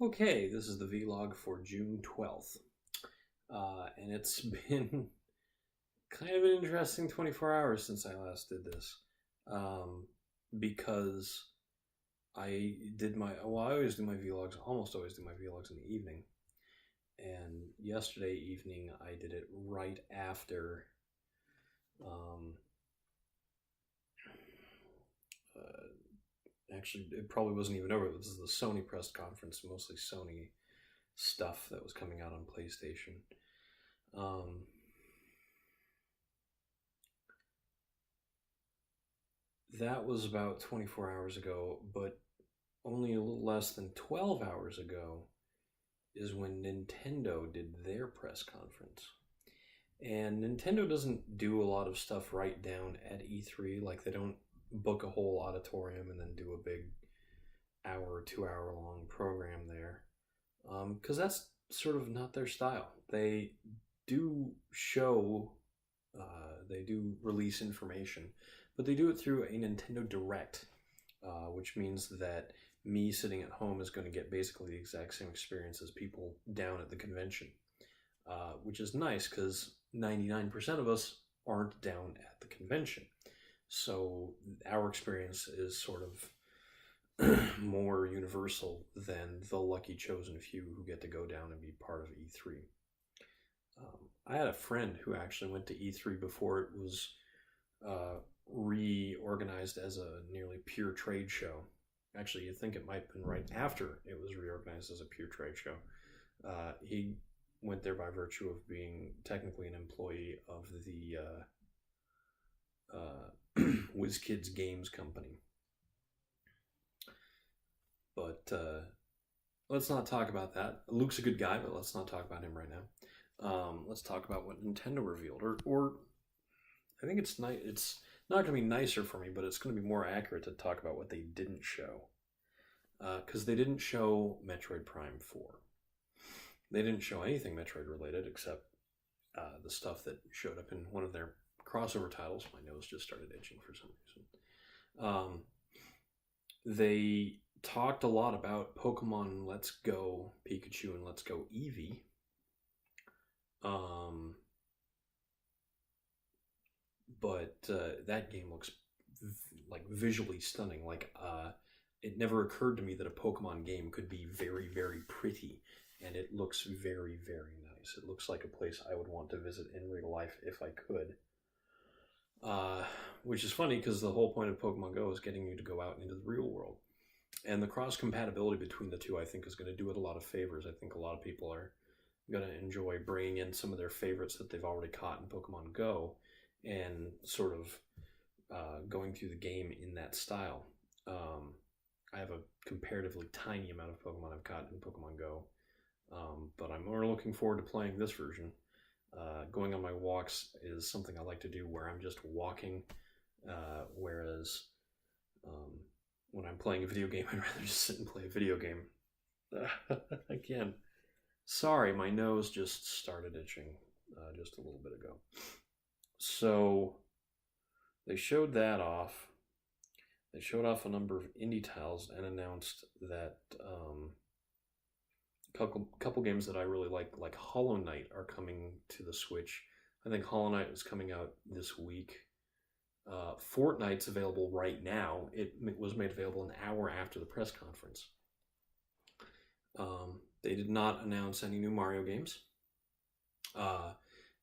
Okay, this is the vlog for June 12th. And it's been kind of an interesting 24 hours since I last did this. Um, because I always do my vlogs, almost always do my vlogs in the evening. And yesterday evening, I did it right after, um, actually, it probably wasn't even over. It was the Sony press conference, mostly Sony stuff that was coming out on PlayStation. Um, that was about 24 hours ago, but only a little less than 12 hours ago is when Nintendo did their press conference. And Nintendo doesn't do a lot of stuff right down at E3. Like, they don't book a whole auditorium and then do a big hour, 2 hour long program there. Because that's sort of not their style. They do show, they do release information, but they do it through a Nintendo Direct, which means that me sitting at home is going to get basically the exact same experience as people down at the convention, which is nice because 99% of us aren't down at the convention. So our experience is sort of more universal than the lucky chosen few who get to go down and be part of E3. I had a friend who actually went to E3 before it was reorganized as a nearly pure trade show. Actually, you'd think it might have been right after it was reorganized as a pure trade show. He went there by virtue of being technically an employee of the WizKids Games Company. But let's not talk about that. Luke's a good guy, but let's not talk about him right now. Let's talk about what Nintendo revealed, or I think it's nice. It's not going to be nicer for me, but it's going to be more accurate to talk about what they didn't show. Because they didn't show Metroid Prime 4. They didn't show anything Metroid related except the stuff that showed up in one of their crossover titles. My nose just started itching for some reason. They talked a lot about Pokemon Let's Go Pikachu and Let's Go Eevee. But that game looks like visually stunning. Like, it never occurred to me that a Pokemon game could be very, very pretty, and it looks very, very nice. It looks like a place I would want to visit in real life if I could. Which is funny because the whole point of Pokemon Go is getting you to go out into the real world. And the cross-compatibility between the two, I think, is going to do it a lot of favors. I think a lot of people are going to enjoy bringing in some of their favorites that they've already caught in Pokemon Go and sort of going through the game in that style. I have a comparatively tiny amount of Pokemon I've caught in Pokemon Go, but I'm more looking forward to playing this version. Going on my walks is something I like to do where I'm just walking, whereas when I'm playing a video game, I'd rather just sit and play a video game. Again, sorry, my nose just started itching just a little bit ago. So they showed that off. They showed off a number of indie titles and announced that couple games that I really like Hollow Knight, are coming to the Switch. I think Hollow Knight is coming out this week. Fortnite's available right now. It was made available an hour after the press conference. They did not announce any new Mario games.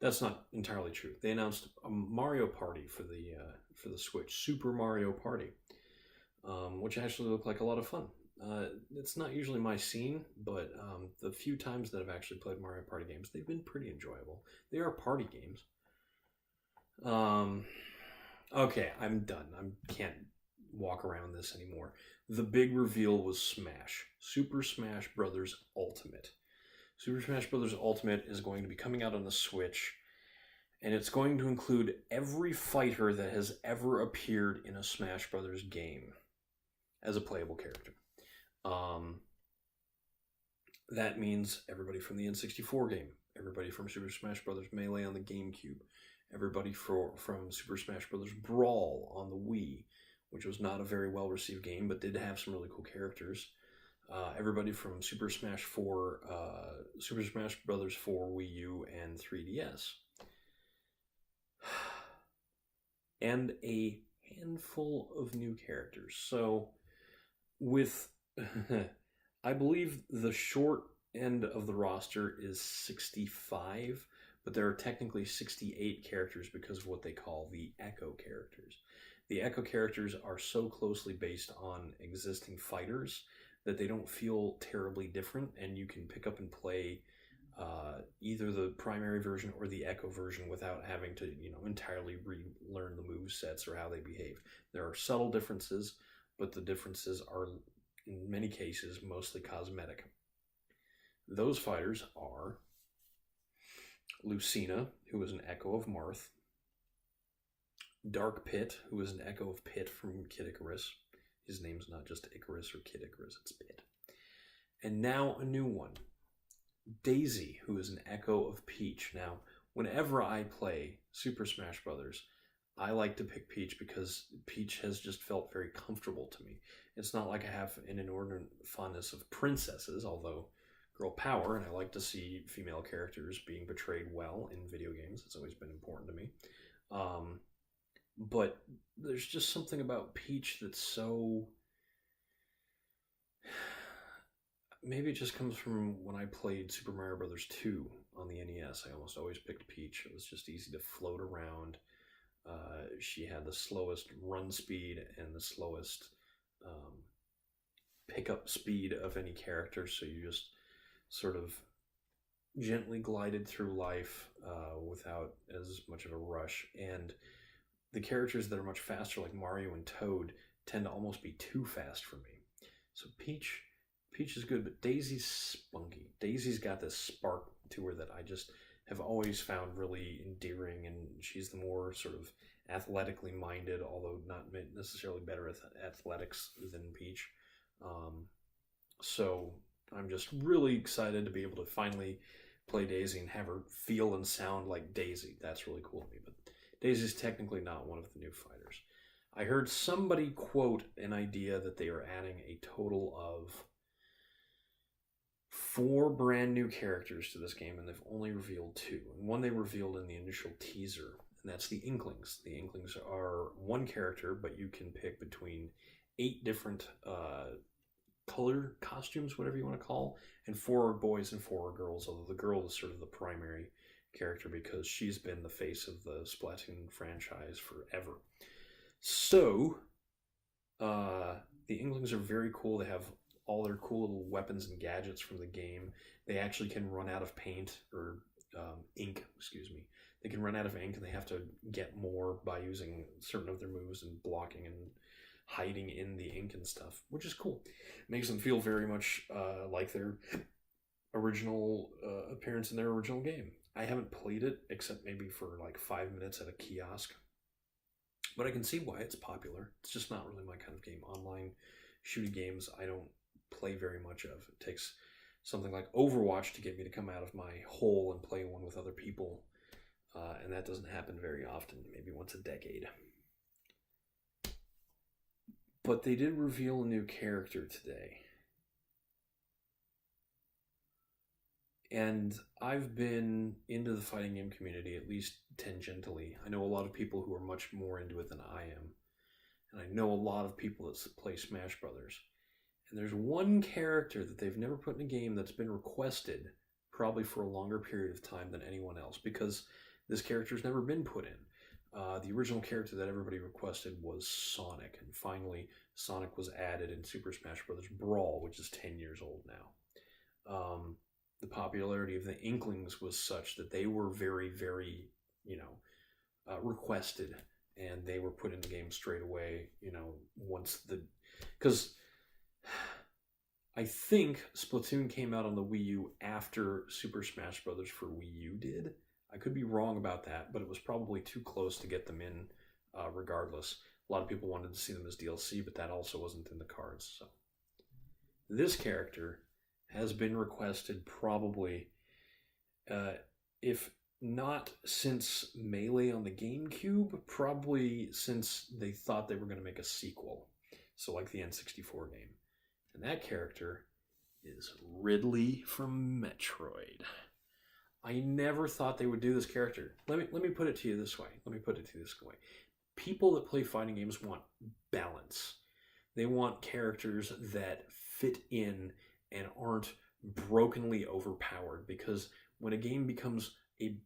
That's not entirely true. They announced a Mario Party for the Switch, Super Mario Party, which actually looked like a lot of fun. It's not usually my scene, but the few times that I've actually played Mario Party games, they've been pretty enjoyable. They are party games. Okay, I'm done. I can't walk around this anymore. The big reveal was Smash. Super Smash Bros. Ultimate. Super Smash Bros. Ultimate is going to be coming out on the Switch, and it's going to include every fighter that has ever appeared in a Smash Bros. Game as a playable character. That means everybody from the N64 game, everybody from Super Smash Bros. Melee on the GameCube, everybody from Super Smash Bros. Brawl on the Wii, which was not a very well-received game, but did have some really cool characters. everybody from Super Smash 4, Super Smash Brothers 4, Wii U, and 3DS. And a handful of new characters. So, with, I believe the short end of the roster is 65, but there are technically 68 characters because of what they call the Echo characters. The Echo characters are so closely based on existing fighters that they don't feel terribly different, and you can pick up and play either the primary version or the Echo version without having to, entirely relearn the move sets or how they behave. There are subtle differences, but the differences are, in many cases, mostly cosmetic. Those fighters are Lucina, who is an Echo of Marth, Dark Pit, who is an Echo of Pit from Kid Icarus. His name's not just Icarus or Kid Icarus, it's Pit. And now a new one, Daisy, who is an Echo of Peach. Now, whenever I play Super Smash Brothers, I like to pick Peach because Peach has just felt very comfortable to me. It's not like I have an inordinate fondness of princesses, although girl power, and I like to see female characters being portrayed well in video games. It's always been important to me. But there's just something about Peach that's so... Maybe it just comes from when I played Super Mario Brothers 2 on the NES. I almost always picked Peach. It was just easy to float around. She had the slowest run speed and the slowest pickup speed of any character, so you just sort of gently glided through life without as much of a rush. And the characters that are much faster, like Mario and Toad, tend to almost be too fast for me. So Peach is good, but Daisy's spunky. Daisy's got this spark to her that I just have always found really endearing, and she's the more sort of athletically minded, although not necessarily better at athletics than Peach. So I'm just really excited to be able to finally play Daisy and have her feel and sound like Daisy. That's really cool to me, but Daisy's technically not one of the new fighters. I heard somebody quote an idea that they are adding a total of 4 brand new characters to this game, and they've only revealed 2. And one they revealed in the initial teaser, and that's the Inklings. The Inklings are one character, but you can pick between 8 different color costumes, whatever you want to call, and 4 are boys and 4 are girls, although the girl is sort of the primary character because she's been the face of the Splatoon franchise forever. So, the Inklings are very cool. They have all their cool little weapons and gadgets from the game. They actually can run out of paint, or ink, excuse me. They can run out of ink, and they have to get more by using certain of their moves and blocking and hiding in the ink and stuff, which is cool. It makes them feel very much like their original appearance in their original game. I haven't played it, except maybe for like 5 minutes at a kiosk. But I can see why it's popular. It's just not really my kind of game. Online shooting games, I don't play very much of. It takes something like Overwatch to get me to come out of my hole and play one with other people. And that doesn't happen very often, maybe once a decade. But they did reveal a new character today. And I've been into the fighting game community, at least tangentially. I know a lot of people who are much more into it than I am. And I know a lot of people that play Smash Brothers. And there's one character that they've never put in a game that's been requested, probably for a longer period of time than anyone else, because this character's never been put in. The original character that everybody requested was Sonic, and finally Sonic was added in Super Smash Bros. Brawl, which is 10 years old now. The popularity of the Inklings was such that they were very, very, requested, and they were put in the game straight away, once because I think Splatoon came out on the Wii U after Super Smash Bros. For Wii U did. I could be wrong about that, but it was probably too close to get them in regardless. A lot of people wanted to see them as DLC, but that also wasn't in the cards. So this character has been requested probably, if not since Melee on the GameCube, probably since they thought they were going to make a sequel. So like the N64 game. And that character is Ridley from Metroid. I never thought they would do this character. Let me put it to you this way. People that play fighting games want balance. They want characters that fit in and aren't brokenly overpowered, because when a game becomes a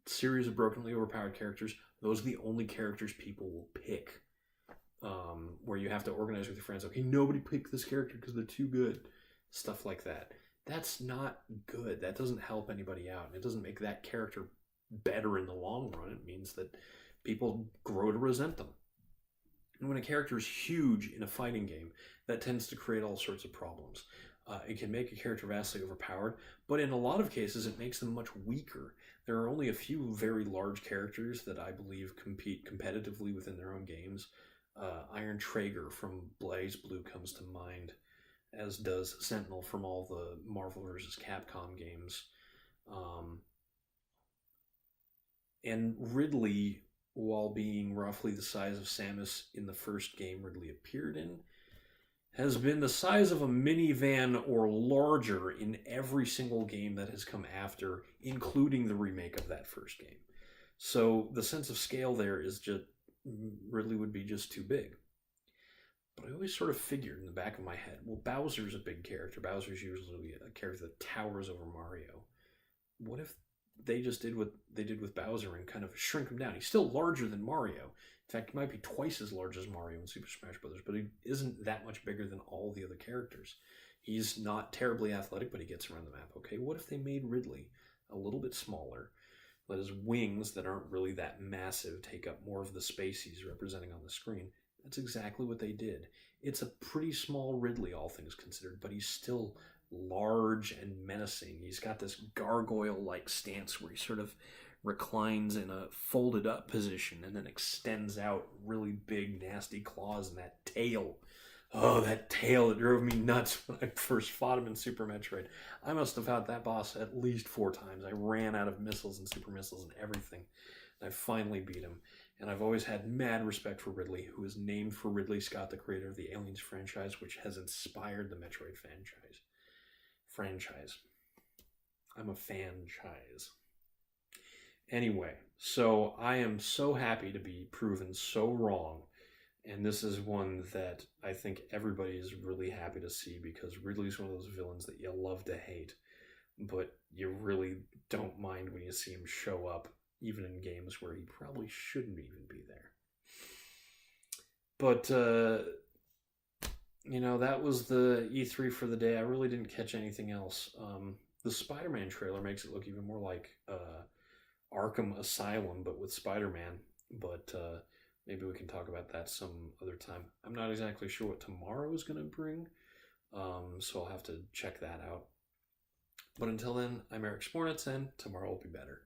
series of brokenly overpowered characters, those are the only characters people will pick. Where you have to organize with your friends. Okay, nobody pick this character because they're too good. Stuff like that. That's not good. That doesn't help anybody out. It doesn't make that character better in the long run. It means that people grow to resent them. And when a character is huge in a fighting game, that tends to create all sorts of problems. It can make a character vastly overpowered, but in a lot of cases, it makes them much weaker. There are only a few very large characters that I believe compete competitively within their own games. Iron Traeger from BlazBlue comes to mind, as does Sentinel from all the Marvel vs. Capcom games. And Ridley, while being roughly the size of Samus in the first game Ridley appeared in, has been the size of a minivan or larger in every single game that has come after, including the remake of that first game. So the sense of scale there is just, Ridley would be just too big. But I always sort of figured in the back of my head, well, Bowser's a big character. Bowser's usually a character that towers over Mario. What if they just did what they did with Bowser and kind of shrink him down? He's still larger than Mario. In fact, he might be twice as large as Mario in Super Smash Bros., but he isn't that much bigger than all the other characters. He's not terribly athletic, but he gets around the map. Okay, what if they made Ridley a little bit smaller, let his wings that aren't really that massive take up more of the space he's representing on the screen? That's exactly what they did. It's a pretty small Ridley, all things considered, but he's still large and menacing. He's got this gargoyle-like stance where he sort of reclines in a folded up position and then extends out really big, nasty claws, and that tail. Oh, that tail, it drove me nuts when I first fought him in Super Metroid. I must have fought that boss at least 4 times. I ran out of missiles and super missiles and everything. And I finally beat him. And I've always had mad respect for Ridley, who is named for Ridley Scott, the creator of the Aliens franchise, which has inspired the Metroid franchise. I'm a fan-chise. Anyway, so I am so happy to be proven so wrong. And this is one that I think everybody is really happy to see, because Ridley's one of those villains that you love to hate, but you really don't mind when you see him show up, even in games where he probably shouldn't even be there. But, that was the E3 for the day. I really didn't catch anything else. The Spider-Man trailer makes it look even more like Arkham Asylum, but with Spider-Man. But maybe we can talk about that some other time. I'm not exactly sure what tomorrow is going to bring, so I'll have to check that out. But until then, I'm Eric Spornitz, and tomorrow will be better.